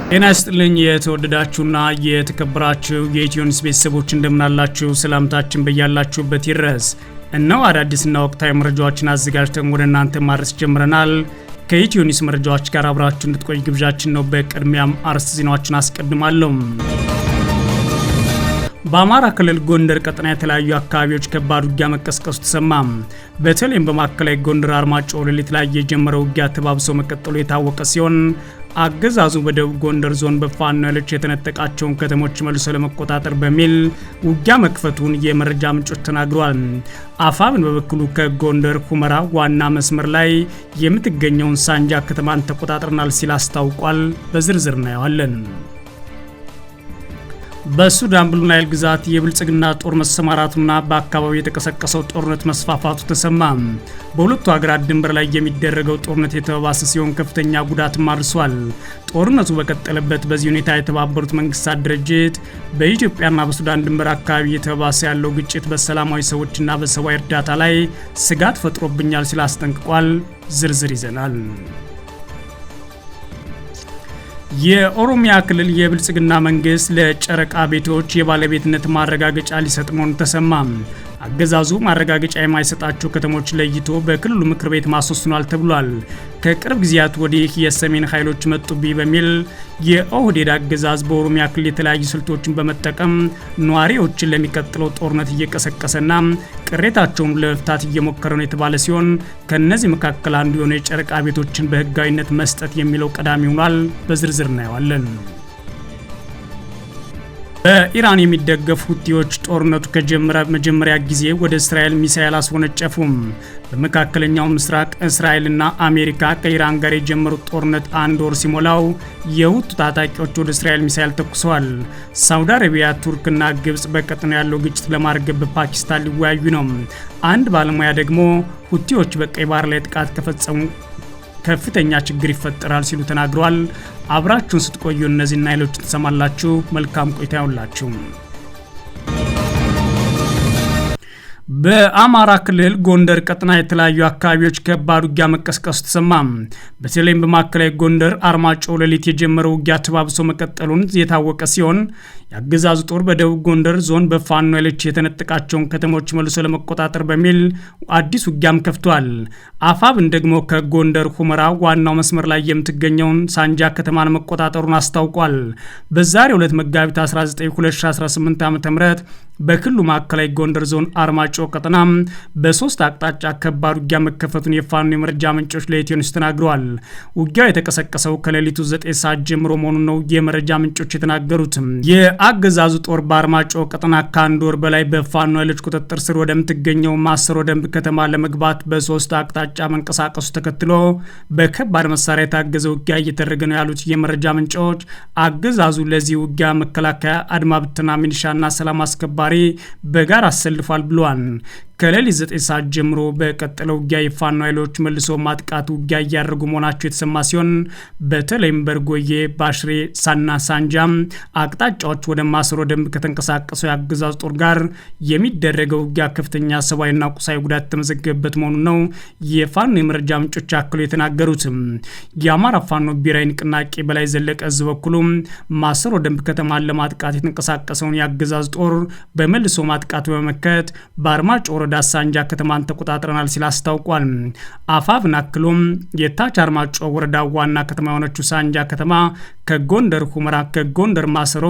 ጤና ይስጥልኝ የተወደዳችሁና የተከበራችሁ የኢትዮኒውስ ቤተሰቦች እንደምናላችሁ ሰላምታችን በያላችሁበት ይድረስ። እነሆ አዳዲስና ወቅታዊ መረጃዎችን አዘጋጅተን ወደ እናንተ ማድረስ ጀምረናል። ከኢትዮኒውስ መረጃዎች ጋር አብራችሁ እንድትቆዩ ግብዣችን ነው። በቅድሚያም አርዕስተ ዜናዎችን አስቀድማለሁ። በአማራ ክልል ጎንደር ቀጠና የተለያዩ አካባቢዎች ከባድ ውጊያ መቀስቀሱ ተሰማ። በተለይም በማዕከላዊ ጎንደር አርማጭሆ ሌሊት ላይ የጀመረው ውጊያ ተባብሶ መቀጠሉ የታወቀ ሲሆን አገዛዙ በደቡብ ጎንደር ዞን በፋኖ ኃይሎች የተነጠቃቸውን ከተሞች መልሶ ለመቆጣጠር በሚል ውጊያ መክፈቱን የመረጃ ምንጮች ተናግረዋል። አፋብን በበኩሉ ከጎንደር ሁመራ ዋና መስመር ላይ የምትገኘውን ሳንጃ ከተማን ተቆጣጥረናል ሲል አስታውቋል። በዝርዝር እናየዋለን። በሱዳን ብሉ ናይል ግዛት የብልጽግና ጦር መሰማራቱና በአካባቢው የተቀሰቀሰው ጦርነት መስፋፋቱ ተሰማ። በሁለቱ ሀገራት ድንበር ላይ የሚደረገው ጦርነት የተባባሰ ሲሆን ከፍተኛ ጉዳትም አድርሷል። ጦርነቱ በቀጠለበት በዚህ ሁኔታ የተባበሩት መንግስታት ድርጅት በኢትዮጵያና በሱዳን ድንበር አካባቢ የተባባሰ ያለው ግጭት በሰላማዊ ሰዎችና በሰብአዊ እርዳታ ላይ ስጋት ፈጥሮብኛል ሲል አስጠንቅቋል። ዝርዝር ይዘናል። የኦሮሚያ ክልል የብልጽግና መንግስት ለጨረቃ ቤቶች የባለቤትነት ማረጋገጫ ሊሰጥ መሆኑ ተሰማ። አገዛዙ ማረጋገጫ የማይሰጣቸው ከተሞች ለይቶ በክልሉ ምክር ቤት ማስወስኗል ተብሏል። ከቅርብ ጊዜያት ወዲህ የሰሜን ኃይሎች መጡብኝ በሚል የኦህዴድ አገዛዝ በኦሮሚያ ክልል የተለያዩ ስልቶችን በመጠቀም ነዋሪዎችን ለሚቀጥለው ጦርነት እየቀሰቀሰና ቅሬታቸውን ለመፍታት እየሞከረ ነው የተባለ ሲሆን ከነዚህ መካከል አንዱ የሆነ የጨረቃ ቤቶችን በህጋዊነት መስጠት የሚለው ቀዳሚ ሆኗል። በዝርዝር እናየዋለን። በኢራን የሚደገፉ ሁቲዎች ጦርነቱ ከጀመረ መጀመሪያ ጊዜ ወደ እስራኤል ሚሳኤል አስወነጨፉም። በመካከለኛው ምስራቅ እስራኤልና አሜሪካ ከኢራን ጋር የጀመሩት ጦርነት አንድ ወር ሲሞላው የሁቲ ታጣቂዎች ወደ እስራኤል ሚሳኤል ተኩሰዋል። ሳውዲ አረቢያ፣ ቱርክና ግብጽ በቀጠናው ያለው ግጭት ለማርገብ በፓኪስታን ሊወያዩ ነው። አንድ ባለሙያ ደግሞ ሁቲዎች በቀይ ባህር ላይ ጥቃት ከፈጸሙ ከፍተኛ ችግር ይፈጠራል ሲሉ ተናግረዋል። አብራችሁን ስትቆዩ እነዚህና ሌሎችን ትሰማላችሁ። መልካም ቆይታ ይሁንላችሁ። በአማራ ክልል ጎንደር ቀጠና የተለያዩ አካባቢዎች ከባድ ውጊያ መቀስቀሱ ተሰማ። በተለይም በማዕከላዊ ጎንደር አርማጭሆ ሌሊት የጀመረው ውጊያ ተባብሶ መቀጠሉን የታወቀ ሲሆን የአገዛዙ ጦር በደቡብ ጎንደር ዞን በፋኖ ኃይሎች የተነጠቃቸውን ከተሞች መልሶ ለመቆጣጠር በሚል አዲስ ውጊያም ከፍቷል። አፋብን ደግሞ ከጎንደር ሁመራ ዋናው መስመር ላይ የምትገኘውን ሳንጃ ከተማን መቆጣጠሩን አስታውቋል። በዛሬው ዕለት መጋቢት 19 2018 ዓ.ም በክልሉ ማዕከላዊ ጎንደር ዞን አርማጭሆ ቀጠና በሶስት አቅጣጫ ከባድ ውጊያ መከፈቱን የፋኖ የመረጃ ምንጮች ለኢትዮኒውስ ተናግረዋል። ውጊያው የተቀሰቀሰው ከሌሊቱ 9 ሰዓት ጀምሮ መሆኑን ነው የመረጃ ምንጮች የተናገሩት። የአገዛዙ ጦር በአርማጭሆ ቀጠና ከአንድ ወር በላይ በፋኖ ኃይሎች ቁጥጥር ስር ወደምትገኘው ማሰሮ ደንብ ከተማ ለመግባት በሶስት አቅጣጫ መንቀሳቀሱ ተከትሎ በከባድ መሳሪያ የታገዘ ውጊያ እየተደረገ ነው ያሉት የመረጃ ምንጮች አገዛዙ ለዚህ ውጊያ መከላከያ፣ አድማ ብተና፣ ሚሊሻና ሰላም አስከባሪ በጋር አሰልፏል ብሏል። ከሌሊት 9 ሰዓት ጀምሮ በቀጠለው ውጊያ የፋኖ ኃይሎች መልሶ ማጥቃት ውጊያ እያደረጉ መሆናቸው የተሰማ ሲሆን በተለይም በርጎዬ፣ ባሽሬ፣ ሳና ሳንጃ አቅጣጫዎች ወደ ማሰሮ ደንብ ከተንቀሳቀሰው የአገዛዙ ጦር ጋር የሚደረገው ውጊያ ከፍተኛ ሰብአዊና ቁሳዊ ጉዳት የተመዘገበበት መሆኑን ነው የፋኖ የመረጃ ምንጮች አክሎ የተናገሩት። የአማራ ፋኖ ብሔራዊ ንቅናቄ በላይ ዘለቀ ህዝብ በኩሉ ማሰሮ ደንብ ከተማን ለማጥቃት የተንቀሳቀሰውን የአገዛዙ ጦር በመልሶ ማጥቃት በመመከት በአርማጭሆ ወረዳ ሳንጃ ከተማን ተቆጣጥረናል ሲል አስታውቋል። አፋብን አክሎም የታች አርማጭሆ ወረዳ ዋና ከተማ የሆነችው ሳንጃ ከተማ ከጎንደር ሁመራ፣ ከጎንደር ማሰሮ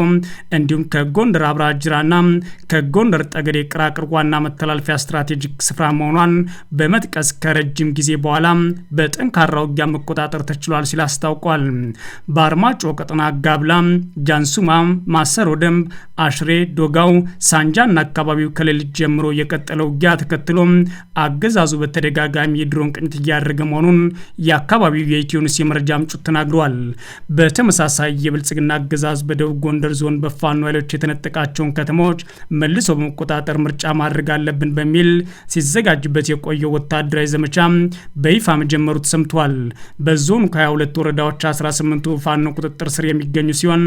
እንዲሁም ከጎንደር አብራጅራና ከጎንደር ጠገዴ ቅራቅር ዋና መተላለፊያ ስትራቴጂክ ስፍራ መሆኗን በመጥቀስ ከረጅም ጊዜ በኋላ በጠንካራ ውጊያ መቆጣጠር ተችሏል ሲል አስታውቋል። በአርማጭሆ ቀጠና ጋብላ፣ ጃንሱማ፣ ማሰሮ ደንብ፣ አሽሬ፣ ዶጋው፣ ሳንጃና አካባቢው ከሌሊት ጀምሮ የቀጠለው ውጊያ ተከትሎ አገዛዙ በተደጋጋሚ የድሮን ቅኝት እያደረገ መሆኑን የአካባቢው የኢትዮኒውስ የመረጃ ምንጮች ተናግረዋል። በተመሳሳይ የብልጽግና አገዛዝ በደቡብ ጎንደር ዞን በፋኖ ኃይሎች የተነጠቃቸውን ከተሞች መልሶ በመቆጣጠር ምርጫ ማድረግ አለብን በሚል ሲዘጋጅበት የቆየው ወታደራዊ ዘመቻ በይፋ መጀመሩ ተሰምቷል። በዞኑ ከ22 ወረዳዎች 18ቱ ፋኖ ቁጥጥር ስር የሚገኙ ሲሆን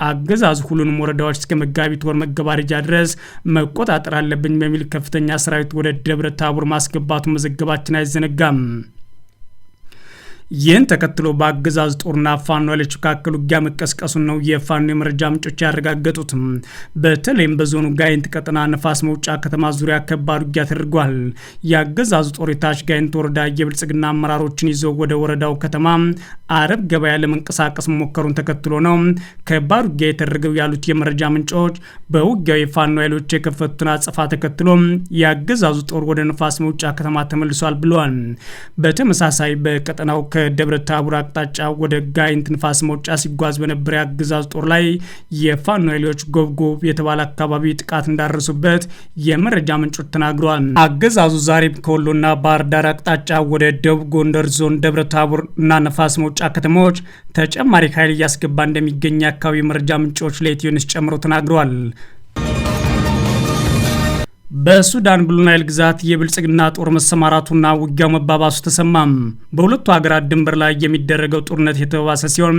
አገዛዙ ሁሉንም ወረዳዎች እስከ መጋቢት ወር መገባደጃ ድረስ መቆጣጠር አለብኝ በሚል ከፍተኛ ሰራዊት ወደ ደብረ ታቦር ማስገባቱ መዘገባችን አይዘነጋም። ይህን ተከትሎ በአገዛዝ ጦርና ፋኖ ኃይሎች መካከል ውጊያ መቀስቀሱን ነው የፋኖ የመረጃ ምንጮች ያረጋገጡት። በተለይም በዞኑ ጋይንት ቀጠና ነፋስ መውጫ ከተማ ዙሪያ ከባድ ውጊያ ተደርጓል። የአገዛዙ ጦር የታች ጋይንት ወረዳ የብልጽግና አመራሮችን ይዞ ወደ ወረዳው ከተማ አረብ ገበያ ለመንቀሳቀስ መሞከሩን ተከትሎ ነው ከባድ ውጊያ የተደረገው ያሉት የመረጃ ምንጮች። በውጊያው የፋኖ ኃይሎች የከፈቱትን አጸፋ ተከትሎ የአገዛዙ ጦር ወደ ነፋስ መውጫ ከተማ ተመልሷል ብለዋል። በተመሳሳይ በቀጠናው ከደብረ ታቦር አቅጣጫ ወደ ጋይንት ንፋስ መውጫ ሲጓዝ በነበረ የአገዛዙ ጦር ላይ የፋኖ ኃይሎች ጎብጎብ የተባለ አካባቢ ጥቃት እንዳደረሱበት የመረጃ ምንጮች ተናግረዋል። አገዛዙ ዛሬም ከወሎና ባህር ዳር አቅጣጫ ወደ ደቡብ ጎንደር ዞን ደብረ ታቦር እና ነፋስ መውጫ ከተሞች ተጨማሪ ኃይል እያስገባ እንደሚገኝ የአካባቢ መረጃ ምንጮች ለኢትዮ ኒውስ ጨምሮ ተናግረዋል። በሱዳን ብሉ ናይል ግዛት የብልጽግና ጦር መሰማራቱና ውጊያው መባባሱ ተሰማም። በሁለቱ ሀገራት ድንበር ላይ የሚደረገው ጦርነት የተባባሰ ሲሆን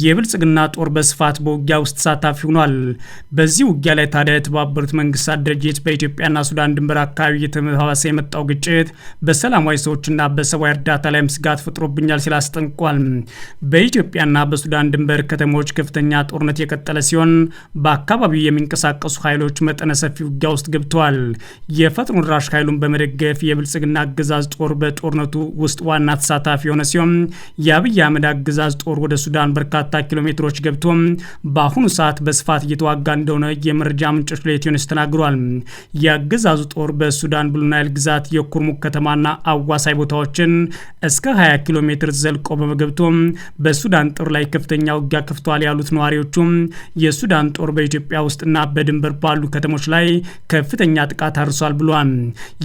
የብልጽግና ጦር በስፋት በውጊያ ውስጥ ተሳታፊ ሆኗል። በዚህ ውጊያ ላይ ታዲያ የተባበሩት መንግስታት ድርጅት በኢትዮጵያና ሱዳን ድንበር አካባቢ የተባባሰ የመጣው ግጭት በሰላማዊ ሰዎችና በሰብአዊ እርዳታ ላይም ስጋት ፈጥሮብኛል ሲል አስጠንቅቋል። በኢትዮጵያና በሱዳን ድንበር ከተሞች ከፍተኛ ጦርነት የቀጠለ ሲሆን በአካባቢው የሚንቀሳቀሱ ኃይሎች መጠነ ሰፊ ውጊያ ውስጥ ገብተዋል። የፈጥኖ ድራሽ ኃይሉን በመደገፍ የብልጽግና አገዛዝ ጦር በጦርነቱ ውስጥ ዋና ተሳታፊ የሆነ ሲሆን የአብይ አህመድ አገዛዝ ጦር ወደ ሱዳን በርካታ ኪሎ ሜትሮች ገብቶ በአሁኑ ሰዓት በስፋት እየተዋጋ እንደሆነ የመረጃ ምንጮች ለኢትዮ ኒውስ ተናግረዋል። የአገዛዙ ጦር በሱዳን ብሉ ናይል ግዛት የኩርሙክ ከተማና አዋሳኝ ቦታዎችን እስከ 20 ኪሎ ሜትር ዘልቆ በመገብቶ በሱዳን ጦር ላይ ከፍተኛ ውጊያ ከፍቷል ያሉት ነዋሪዎቹ የሱዳን ጦር በኢትዮጵያ ውስጥና በድንበር ባሉ ከተሞች ላይ ከፍተኛ ጥቃት አርሷል ብሏል።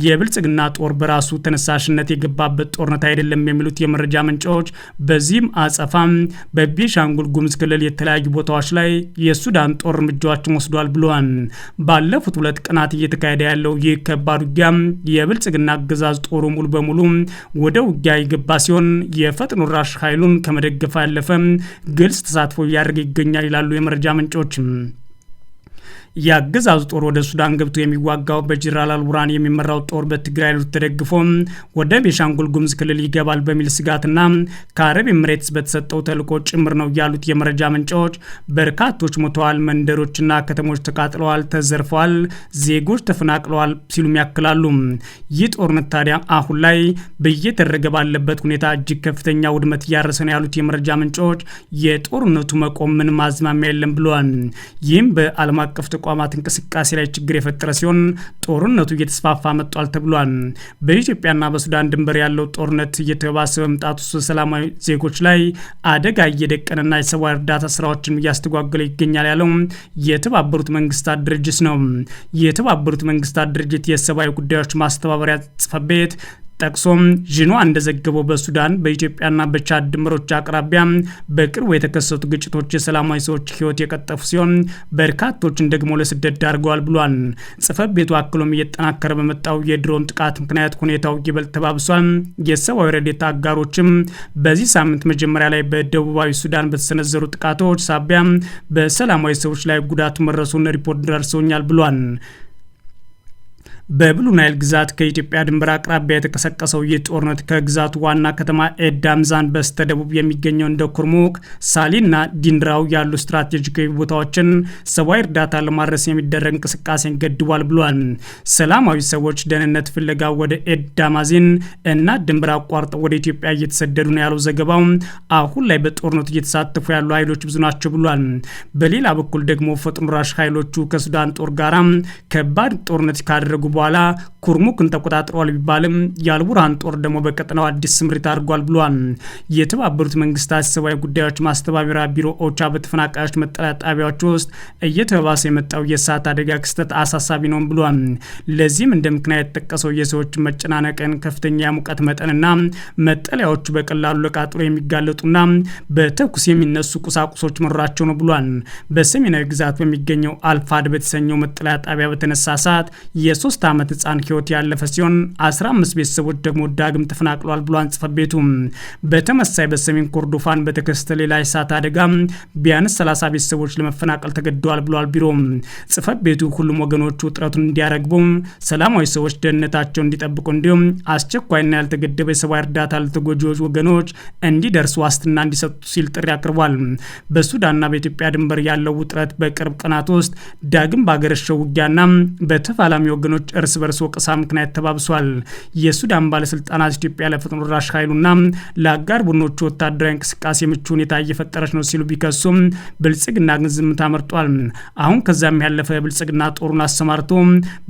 የብልጽግና ጦር በራሱ ተነሳሽነት የገባበት ጦርነት አይደለም የሚሉት የመረጃ ምንጮች በዚህም አጸፋም በቤኒሻንጉል ጉሙዝ ክልል የተለያዩ ቦታዎች ላይ የሱዳን ጦር እርምጃዎችን ወስዷል ብሏል። ባለፉት 2 ቀናት እየተካሄደ ያለው ይህ ከባድ ውጊያ የብልጽግና አገዛዝ ጦሩ ሙሉ በሙሉ ወደ ውጊያ የገባ ሲሆን የፈጥኖ ራሽ ኃይሉን ከመደገፍ ያለፈ ግልጽ ተሳትፎ እያደረገ ይገኛል ይላሉ የመረጃ ምንጮች። የአገዛዙ ጦር ወደ ሱዳን ገብቶ የሚዋጋው በጀነራል አልቡርሃን የሚመራው ጦር በትግራይ ኃይሎች ተደግፎ ወደ ቤኒሻንጉል ጉሙዝ ክልል ይገባል በሚል ስጋትና ከአረብ ኤምሬትስ በተሰጠው ተልዕኮ ጭምር ነው ያሉት የመረጃ ምንጮች በርካቶች ሞተዋል፣ መንደሮችና ከተሞች ተቃጥለዋል፣ ተዘርፈዋል፣ ዜጎች ተፈናቅለዋል ሲሉም ያክላሉ። ይህ ጦርነት ታዲያ አሁን ላይ በየተደረገ ባለበት ሁኔታ እጅግ ከፍተኛ ውድመት እያረሰ ነው ያሉት የመረጃ ምንጮች የጦርነቱ መቆም ምንም አዝማሚያ የለም ብለዋል። ይህም በዓለም አቀፍ ተቋማት እንቅስቃሴ ላይ ችግር የፈጠረ ሲሆን ጦርነቱ እየተስፋፋ መጥቷል ተብሏል። በኢትዮጵያና በሱዳን ድንበር ያለው ጦርነት እየተባባሰ በመምጣቱ ሰላማዊ ዜጎች ላይ አደጋ እየደቀነና የሰብአዊ እርዳታ ስራዎችን እያስተጓገለ ይገኛል ያለው የተባበሩት መንግስታት ድርጅት ነው። የተባበሩት መንግስታት ድርጅት የሰብአዊ ጉዳዮች ማስተባበሪያ ጽሕፈት ቤት ጠቅሶም ዥኖ እንደዘገበው በሱዳን በኢትዮጵያና በቻድ ድንበሮች አቅራቢያ በቅርቡ የተከሰቱ ግጭቶች የሰላማዊ ሰዎች ህይወት የቀጠፉ ሲሆን በርካቶችን ደግሞ ለስደት ዳርገዋል ብሏል። ጽሕፈት ቤቱ አክሎም እየተጠናከረ በመጣው የድሮን ጥቃት ምክንያት ሁኔታው ይበልጥ ተባብሷል። የሰብአዊ ረድኤት አጋሮችም በዚህ ሳምንት መጀመሪያ ላይ በደቡባዊ ሱዳን በተሰነዘሩ ጥቃቶች ሳቢያ በሰላማዊ ሰዎች ላይ ጉዳቱ መድረሱን ሪፖርት ደርሶኛል ብሏል። በብሉ ናይል ግዛት ከኢትዮጵያ ድንበር አቅራቢያ የተቀሰቀሰው ይህ ጦርነት ከግዛቱ ዋና ከተማ ኤዳምዛን በስተደቡብ የሚገኘው እንደ ኩርሙክ፣ ሳሊና ዲንድራው ያሉ ስትራቴጂካዊ ቦታዎችን ሰብአዊ እርዳታ ለማድረስ የሚደረግ እንቅስቃሴን ገድቧል ብሏል። ሰላማዊ ሰዎች ደህንነት ፍለጋ ወደ ኤዳማዚን እና ድንበር አቋርጠው ወደ ኢትዮጵያ እየተሰደዱ ነው ያለው ዘገባው አሁን ላይ በጦርነቱ እየተሳተፉ ያሉ ኃይሎች ብዙ ናቸው ብሏል። በሌላ በኩል ደግሞ ፈጥኖ ራሽ ኃይሎቹ ከሱዳን ጦር ጋር ከባድ ጦርነት ካደረጉ በኋላ ኩርሙክን ተቆጣጥረዋል ቢባልም የአልቡርሃን ጦር ደግሞ በቀጠናው አዲስ ስምሪት አድርጓል ብሏል። የተባበሩት መንግስታት ሰብአዊ ጉዳዮች ማስተባበሪያ ቢሮ ኦቻ በተፈናቃዮች መጠለያ ጣቢያዎች ውስጥ እየተባባሰ የመጣው የእሳት አደጋ ክስተት አሳሳቢ ነው ብሏል። ለዚህም እንደ ምክንያት የተጠቀሰው የሰዎች መጨናነቅን፣ ከፍተኛ የሙቀት መጠንና መጠለያዎቹ በቀላሉ ለቃጠሎ የሚጋለጡና በተኩስ የሚነሱ ቁሳቁሶች መኖራቸው ነው ብሏል። በሰሜናዊ ግዛት በሚገኘው አልፋድ በተሰኘው መጠለያ ጣቢያ በተነሳ ሰዓት የ3 ዓመት ህፃን ህይወት ያለፈ ሲሆን 15 ቤተሰቦች ደግሞ ዳግም ተፈናቅለዋል ብሏል ጽሕፈት ቤቱ። በተመሳይ በሰሜን ኮርዶፋን በተከሰተ ሌላ የእሳት አደጋ ቢያንስ 30 ቤተሰቦች ለመፈናቀል ተገደዋል ብሏል ቢሮ። ጽሕፈት ቤቱ ሁሉም ወገኖች ውጥረቱን እንዲያረግቡ፣ ሰላማዊ ሰዎች ደህንነታቸውን እንዲጠብቁ እንዲሁም አስቸኳይና ያልተገደበ የሰብአዊ እርዳታ ለተጎጂዎች ወገኖች እንዲደርስ ዋስትና እንዲሰጡ ሲል ጥሪ አቅርቧል። በሱዳንና በኢትዮጵያ ድንበር ያለው ውጥረት በቅርብ ቀናት ውስጥ ዳግም ባገረሸው ውጊያና በተፋላሚ ወገኖች እርስ በርስ ወቀሳ ምክንያት ተባብሷል። የሱዳን ባለስልጣናት ኢትዮጵያ ለፈጥኖ ደራሽ ኃይሉና ለአጋር ቡድኖቹ ወታደራዊ እንቅስቃሴ ምቹ ሁኔታ እየፈጠረች ነው ሲሉ ቢከሱም ብልጽግና ግን ዝምታ መርጧል። አሁን ከዛም ያለፈ ብልጽግና ጦሩን አሰማርቶ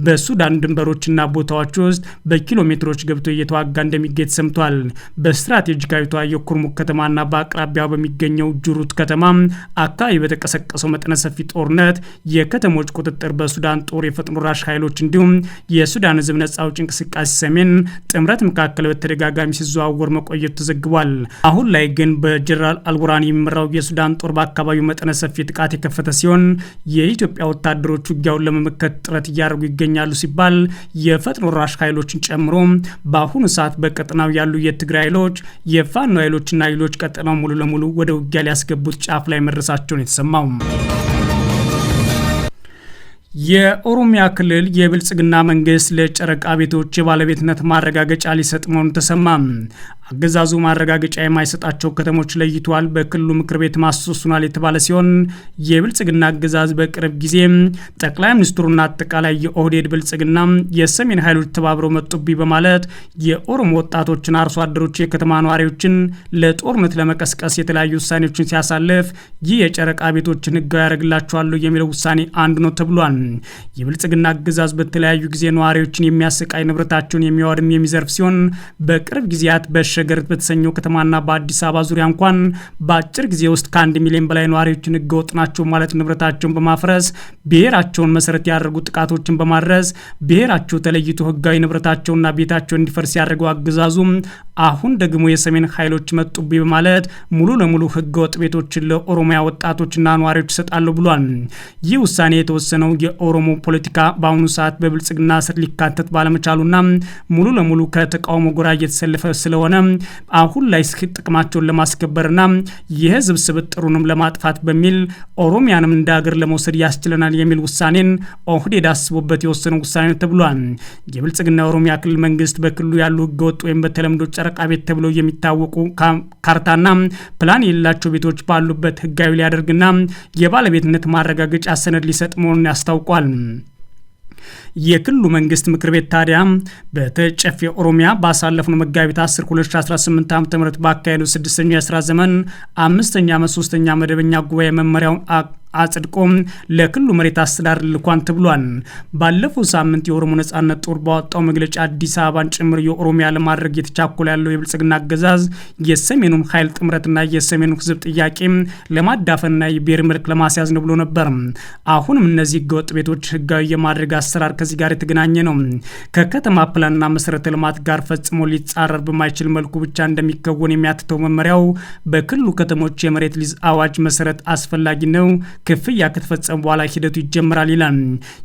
በሱዳን ድንበሮችና ቦታዎች ውስጥ በኪሎ ሜትሮች ገብቶ እየተዋጋ እንደሚገኝ ሰምቷል። በስትራቴጂካዊቷ የኩርሙክ ከተማና በአቅራቢያው በሚገኘው ጁሩት ከተማ አካባቢ በተቀሰቀሰው መጠነ ሰፊ ጦርነት የከተሞች ቁጥጥር በሱዳን ጦር የፈጥኖ ደራሽ ኃይሎች እንዲሁም የሱዳን ህዝብ ነጻ አውጪ እንቅስቃሴ ሰሜን ጥምረት መካከል በተደጋጋሚ ሲዘዋወር መቆየቱ ተዘግቧል። አሁን ላይ ግን በጀነራል አልቡርሃን የሚመራው የሱዳን ጦር በአካባቢው መጠነ ሰፊ ጥቃት የከፈተ ሲሆን የኢትዮጵያ ወታደሮች ውጊያውን ለመመከት ጥረት እያደረጉ ይገኛሉ ሲባል የፈጥኖ ደራሽ ኃይሎችን ጨምሮ በአሁኑ ሰዓት በቀጠናው ያሉ የትግራይ ኃይሎች፣ የፋኖ ኃይሎችና ኃይሎች ቀጠናው ሙሉ ለሙሉ ወደ ውጊያ ሊያስገቡት ጫፍ ላይ መድረሳቸውን የተሰማው። የኦሮሚያ ክልል የብልጽግና መንግስት ለጨረቃ ቤቶች የባለቤትነት ማረጋገጫ ሊሰጥ መሆኑ ተሰማ። አገዛዙ ማረጋገጫ የማይሰጣቸው ከተሞች ለይቷል። በክልሉ ምክር ቤት ማስወስኗል የተባለ ሲሆን የብልጽግና አገዛዝ በቅርብ ጊዜ ጠቅላይ ሚኒስትሩና አጠቃላይ የኦህዴድ ብልጽግና የሰሜን ኃይሎች ተባብረው መጡብኝ በማለት የኦሮሞ ወጣቶችን፣ አርሶ አደሮች፣ የከተማ ነዋሪዎችን ለጦርነት ለመቀስቀስ የተለያዩ ውሳኔዎችን ሲያሳልፍ ይህ የጨረቃ ቤቶችን ህጋዊ ያደርግላቸዋለሁ የሚለው ውሳኔ አንዱ ነው ተብሏል። የብልጽግና አገዛዝ በተለያዩ ጊዜ ነዋሪዎችን የሚያሰቃይ፣ ንብረታቸውን የሚያወድም፣ የሚዘርፍ ሲሆን በቅርብ ጊዜያት በሸገር በተሰኘው ከተማና በአዲስ አበባ ዙሪያ እንኳን በአጭር ጊዜ ውስጥ ከ1 ሚሊዮን በላይ ነዋሪዎችን ህገወጥ ናቸው ማለት ንብረታቸውን በማፍረስ ብሔራቸውን መሰረት ያደረጉ ጥቃቶችን በማድረስ ብሔራቸው ተለይቶ ህጋዊ ንብረታቸውና ቤታቸው እንዲፈርስ ያደረገው አገዛዙ አሁን ደግሞ የሰሜን ኃይሎች መጡብኝ በማለት ሙሉ ለሙሉ ህገወጥ ቤቶችን ለኦሮሚያ ወጣቶችና ነዋሪዎች ይሰጣሉ ብሏል። ይህ ውሳኔ የተወሰነው የኦሮሞ ፖለቲካ በአሁኑ ሰዓት በብልጽግና ስር ሊካተት ባለመቻሉና ሙሉ ለሙሉ ከተቃውሞ ጎራ እየተሰለፈ ስለሆነ አሁን ላይ ጥቅማቸውን ለማስከበርና የህዝብ ስብጥሩንም ለማጥፋት በሚል ኦሮሚያንም እንደ ሀገር ለመውሰድ ያስችለናል የሚል ውሳኔን ኦህዴድ አስቦበት የወሰነው ውሳኔ ተብሏል። የብልጽግና የኦሮሚያ ክልል መንግስት በክልሉ ያሉ ህገወጥ ወይም በተለምዶ ጨረቃ ቤት ተብለው የሚታወቁ ካርታና ፕላን የሌላቸው ቤቶች ባሉበት ህጋዊ ሊያደርግና የባለቤትነት ማረጋገጫ ሰነድ ሊሰጥ መሆኑን ያስታውቋል። የክልሉ መንግስት ምክር ቤት ታዲያ በተጨፌ ኦሮሚያ ባሳለፍነው መጋቢት 10 2018 ዓ.ም ባካሄደው 6ኛው የሥራ ዘመን 5ኛ ዓመት 3ኛ መደበኛ ጉባኤ መመሪያውን አጽድቆ ለክልሉ መሬት አስተዳደር ልኳን ተብሏል። ባለፈው ሳምንት የኦሮሞ ነጻነት ጦር ባወጣው መግለጫ አዲስ አበባን ጭምር የኦሮሚያ ለማድረግ የተቻኮለ ያለው የብልጽግና አገዛዝ የሰሜኑን ኃይል ጥምረትና የሰሜኑ ህዝብ ጥያቄ ለማዳፈንና የብሔር መልክ ለማስያዝ ነው ብሎ ነበር። አሁንም እነዚህ ህገወጥ ቤቶች ህጋዊ የማድረግ አሰራር ከዚህ ጋር የተገናኘ ነው። ከከተማ ፕላንና መሰረተ ልማት ጋር ፈጽሞ ሊጻረር በማይችል መልኩ ብቻ እንደሚከወን የሚያትተው መመሪያው በክልሉ ከተሞች የመሬት ሊዝ አዋጅ መሰረት አስፈላጊ ነው፣ ክፍያ ከተፈጸመ በኋላ ሂደቱ ይጀምራል ይላል።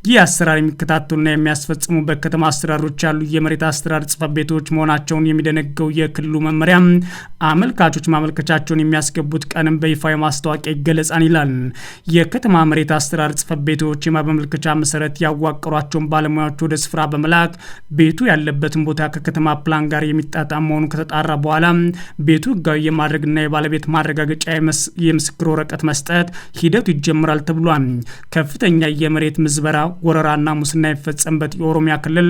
ይህ አሰራር የሚከታተሉና የሚያስፈጽሙ በከተማ አስተዳደሮች ያሉ የመሬት አስተዳደር ጽሕፈት ቤቶች መሆናቸውን የሚደነገው የክልሉ መመሪያ አመልካቾች ማመልከቻቸውን የሚያስገቡት ቀንም በይፋ ማስታወቂያ ይገለጻል ይላል። የከተማ መሬት አስተዳደር ጽሕፈት ቤቶች የማመልከቻ መሰረት ያዋቀሯቸውን ባለሙያዎች ወደ ስፍራ በመላክ ቤቱ ያለበትን ቦታ ከከተማ ፕላን ጋር የሚጣጣም መሆኑ ከተጣራ በኋላ ቤቱ ህጋዊ የማድረግና የባለቤት ማረጋገጫ የምስክር ወረቀት መስጠት ሂደቱ ይጀምራል ተብሏል። ከፍተኛ የመሬት ምዝበራ፣ ወረራና ሙስና የሚፈጸምበት የኦሮሚያ ክልል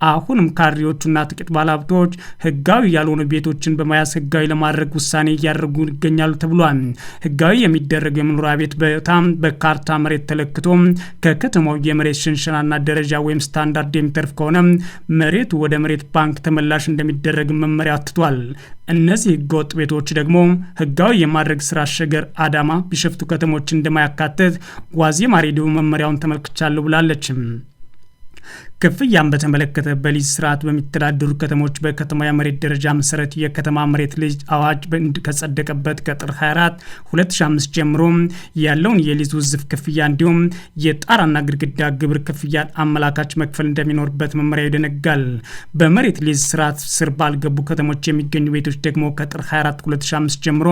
አሁንም ካድሬዎቹና ጥቂት ባለሀብቶች ህጋዊ ያልሆኑ ቤቶችን በመያዝ ህጋዊ ለማድረግ ውሳኔ እያደረጉ ይገኛሉ ተብሏል። ህጋዊ የሚደረግ የመኖሪያ ቤት በጣም በካርታ መሬት ተለክቶ ከከተማው የመሬት ሽንሸናና ደረጃ ወይም ስታንዳርድ የሚተርፍ ከሆነ መሬቱ ወደ መሬት ባንክ ተመላሽ እንደሚደረግ መመሪያ አትቷል። እነዚህ ህገወጥ ቤቶች ደግሞ ህጋዊ የማድረግ ስራ ሸገር፣ አዳማ፣ ቢሸፍቱ ከተሞች እንደማያካትት ዋዜማ ሬዲዮ መመሪያውን ተመልክቻለሁ ብላለች። ክፍያን በተመለከተ በሊዝ ስርዓት በሚተዳደሩ ከተሞች በከተማ የመሬት ደረጃ መሰረት የከተማ መሬት ሊዝ አዋጅ ከጸደቀበት ከጥር 24 2005 ጀምሮ ያለውን የሊዝ ውዝፍ ክፍያ እንዲሁም የጣራና ግድግዳ ግብር ክፍያን አመላካች መክፈል እንደሚኖርበት መመሪያ ይደነጋል። በመሬት ሊዝ ስርዓት ስር ባልገቡ ከተሞች የሚገኙ ቤቶች ደግሞ ከጥር 24 2005 ጀምሮ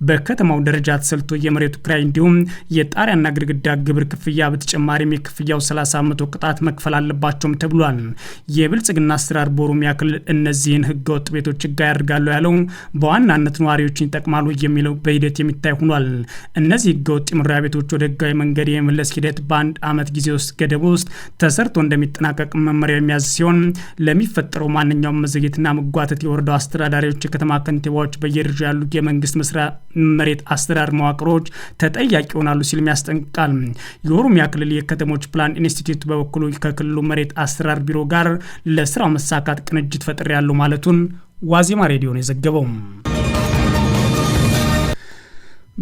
በከተማው ደረጃ ተሰልቶ የመሬቱ ክራይ እንዲሁም የጣሪያና ግድግዳ ግብር ክፍያ በተጨማሪም የክፍያው 30% ቅጣት መክፈል አለባቸው ተብሏል። የብልጽግና አስተዳደር በኦሮሚያ ክልል እነዚህን ህገወጥ ቤቶች ህጋዊ ያደርጋሉ ያለው በዋናነት ነዋሪዎችን ይጠቅማሉ የሚለው በሂደት የሚታይ ሆኗል። እነዚህ ህገወጥ የመኖሪያ ቤቶች ወደ ህጋዊ መንገድ የመመለስ ሂደት በአንድ ዓመት ጊዜ ውስጥ ገደብ ውስጥ ተሰርቶ እንደሚጠናቀቅ መመሪያው የሚያዝ ሲሆን ለሚፈጠረው ማንኛውም መዘግየትና መጓተት የወረዳው አስተዳዳሪዎች፣ የከተማ ከንቲባዎች፣ በየደረጃው ያሉ የመንግስት መስሪያ መሬት አስተዳደር መዋቅሮች ተጠያቂ ይሆናሉ ሲልም ያስጠንቅቃል። የኦሮሚያ ክልል የከተሞች ፕላን ኢንስቲትዩት በበኩሉ ከክልሉ መሬት አስተዳደር ቢሮ ጋር ለስራው መሳካት ቅንጅት ፈጥር ያለው ማለቱን ዋዜማ ሬዲዮ ነው የዘገበው።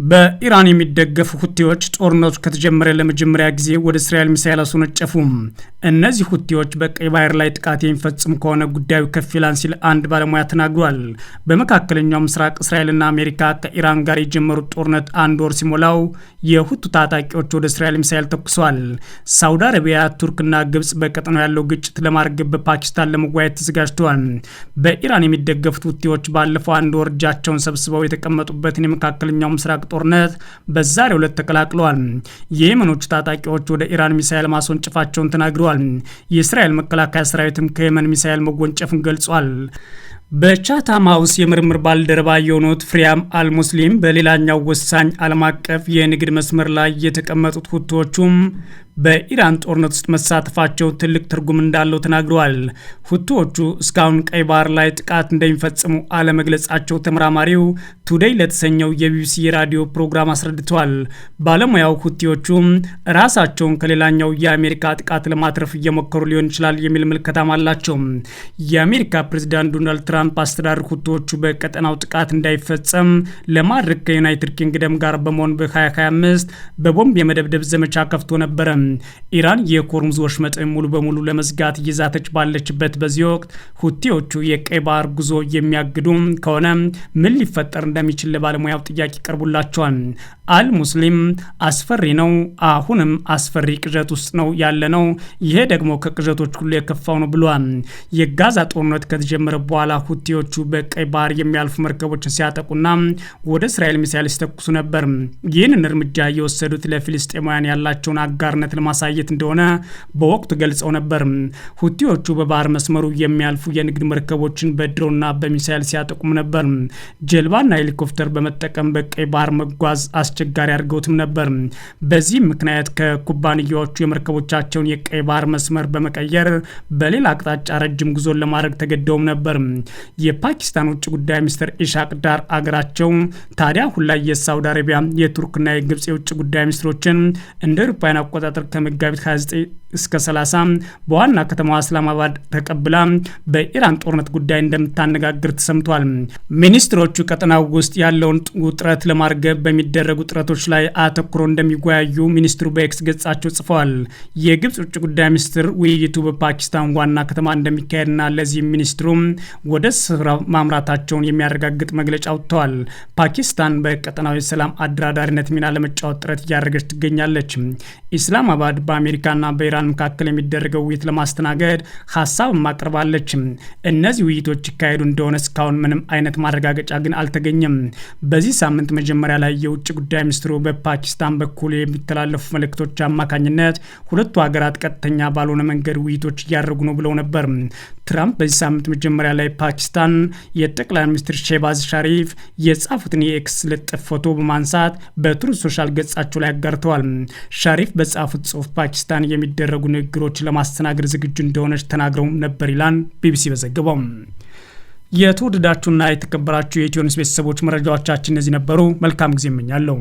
በኢራን የሚደገፉ ሁቲዎች ጦርነቱ ከተጀመረ ለመጀመሪያ ጊዜ ወደ እስራኤል ሚሳኤል አስወነጨፉ። እነዚህ ሁቲዎች በቀይ ባህር ላይ ጥቃት የሚፈጽሙ ከሆነ ጉዳዩ ከፍ ይላል ሲል አንድ ባለሙያ ተናግሯል። በመካከለኛው ምስራቅ እስራኤልና አሜሪካ ከኢራን ጋር የጀመሩት ጦርነት አንድ ወር ሲሞላው የሁቱ ታጣቂዎች ወደ እስራኤል ሚሳኤል ተኩሰዋል። ሳውዲ አረቢያ፣ ቱርክና ግብጽ በቀጠናው ያለው ግጭት ለማርገብ በፓኪስታን ለመወያየት ተዘጋጅተዋል። በኢራን የሚደገፉት ሁቲዎች ባለፈው አንድ ወር እጃቸውን ሰብስበው የተቀመጡበትን የመካከለኛው ምስራቅ ጦርነት በዛሬው ዕለት ተቀላቅለዋል። የየመኖቹ ታጣቂዎች ወደ ኢራን ሚሳኤል ማስወንጨፋቸውን ተናግረዋል። የእስራኤል መከላከያ ሰራዊትም ከየመን ሚሳኤል መጎንጨፍን ገልጿል። በቻታም ሃውስ የምርምር ባልደረባ የሆኑት ፍሪያም አልሙስሊም በሌላኛው ወሳኝ ዓለም አቀፍ የንግድ መስመር ላይ የተቀመጡት ሁቲዎቹም በኢራን ጦርነት ውስጥ መሳተፋቸው ትልቅ ትርጉም እንዳለው ተናግረዋል። ሁቲዎቹ እስካሁን ቀይ ባህር ላይ ጥቃት እንደሚፈጽሙ አለመግለጻቸው ተመራማሪው ቱዴይ ለተሰኘው የቢቢሲ የራዲዮ ፕሮግራም አስረድተዋል። ባለሙያው ሁቲዎቹ ራሳቸውን ከሌላኛው የአሜሪካ ጥቃት ለማትረፍ እየሞከሩ ሊሆን ይችላል የሚል ምልከታም አላቸው። የአሜሪካ ፕሬዝዳንት ዶናልድ ትራምፕ አስተዳደር ሁቲዎቹ በቀጠናው ጥቃት እንዳይፈጸም ለማድረግ ከዩናይትድ ኪንግደም ጋር በመሆን በ2025 በቦምብ የመደብደብ ዘመቻ ከፍቶ ነበረ። ኢራን የሆርሙዝ ወሽመጥ ሙሉ በሙሉ ለመዝጋት እየዛተች ባለችበት በዚህ ወቅት ሁቲዎቹ የቀይ ባህር ጉዞ የሚያግዱ ከሆነ ምን ሊፈጠር እንደሚችል ለባለሙያው ጥያቄ ቀርቡላቸዋል። አል ሙስሊም አስፈሪ ነው፣ አሁንም አስፈሪ ቅዠት ውስጥ ነው ያለ ነው፣ ይሄ ደግሞ ከቅዠቶች ሁሉ የከፋው ነው ብሏል። የጋዛ ጦርነት ከተጀመረ በኋላ ሁቲዎቹ በቀይ ባህር የሚያልፉ መርከቦችን ሲያጠቁና ወደ እስራኤል ሚሳኤል ሲተኩሱ ነበር። ይህንን እርምጃ የወሰዱት ለፊልስጤማውያን ያላቸውን አጋርነት ለማሳየት እንደሆነ በወቅቱ ገልጸው ነበር። ሁቲዎቹ በባህር መስመሩ የሚያልፉ የንግድ መርከቦችን በድሮና በሚሳኤል ሲያጠቁም ነበር። ጀልባና ሄሊኮፕተር በመጠቀም በቀይ ባህር መጓዝ አስቸጋሪ አድርገውትም ነበር። በዚህ ምክንያት ከኩባንያዎቹ የመርከቦቻቸውን የቀይ ባህር መስመር በመቀየር በሌላ አቅጣጫ ረጅም ጉዞን ለማድረግ ተገደውም ነበር። የፓኪስታን ውጭ ጉዳይ ሚኒስትር ኢሻቅ ዳር አገራቸው ታዲያ አሁን ላይ የሳውዲ አረቢያ፣ የቱርክና የግብጽ የውጭ ጉዳይ ሚኒስትሮችን እንደ አውሮፓውያን አቆጣጠር ከመጋቢት 29 እስከ 30 በዋና ከተማዋ እስላማባድ ተቀብላ በኢራን ጦርነት ጉዳይ እንደምታነጋግር ተሰምቷል። ሚኒስትሮቹ ቀጠናው ውስጥ ያለውን ውጥረት ለማርገብ በሚደረጉ ጥረቶች ላይ አተኩሮ እንደሚወያዩ ሚኒስትሩ በኤክስ ገጻቸው ጽፈዋል። የግብጽ ውጭ ጉዳይ ሚኒስትር ውይይቱ በፓኪስታን ዋና ከተማ እንደሚካሄድና ለዚህ ሚኒስትሩ ወደ ስፍራው ማምራታቸውን የሚያረጋግጥ መግለጫ አውጥተዋል። ፓኪስታን በቀጠናው የሰላም አደራዳሪነት ሚና ለመጫወት ጥረት እያደረገች ትገኛለች። ኢስላማባድ በአሜሪካና በኢራን መካከል የሚደረገው ውይይት ለማስተናገድ ሀሳብ ማቅረባለች። እነዚህ ውይይቶች ይካሄዱ እንደሆነ እስካሁን ምንም አይነት ማረጋገጫ ግን አልተገኘም። በዚህ ሳምንት መጀመሪያ ላይ የውጭ ጉዳይ ሚኒስትሩ በፓኪስታን በኩል የሚተላለፉ መልእክቶች አማካኝነት ሁለቱ ሀገራት ቀጥተኛ ባልሆነ መንገድ ውይይቶች እያደረጉ ነው ብለው ነበር። ትራምፕ በዚህ ሳምንት መጀመሪያ ላይ ፓኪስታን የጠቅላይ ሚኒስትር ሼባዝ ሻሪፍ የጻፉትን የኤክስ ልጥፍ ፎቶ በማንሳት በትሩዝ ሶሻል ገጻቸው ላይ አጋርተዋል። ሻሪፍ በጻፉት ጽሁፍ ፓኪስታን የሚደረጉ ንግግሮች ለማስተናገድ ዝግጁ እንደሆነች ተናግረው ነበር ይላል ቢቢሲ በዘገበው። የተወደዳችሁና የተከበራችሁ የኢትዮ ኒውስ ቤተሰቦች መረጃዎቻችን እነዚህ ነበሩ። መልካም ጊዜ እመኛለሁ።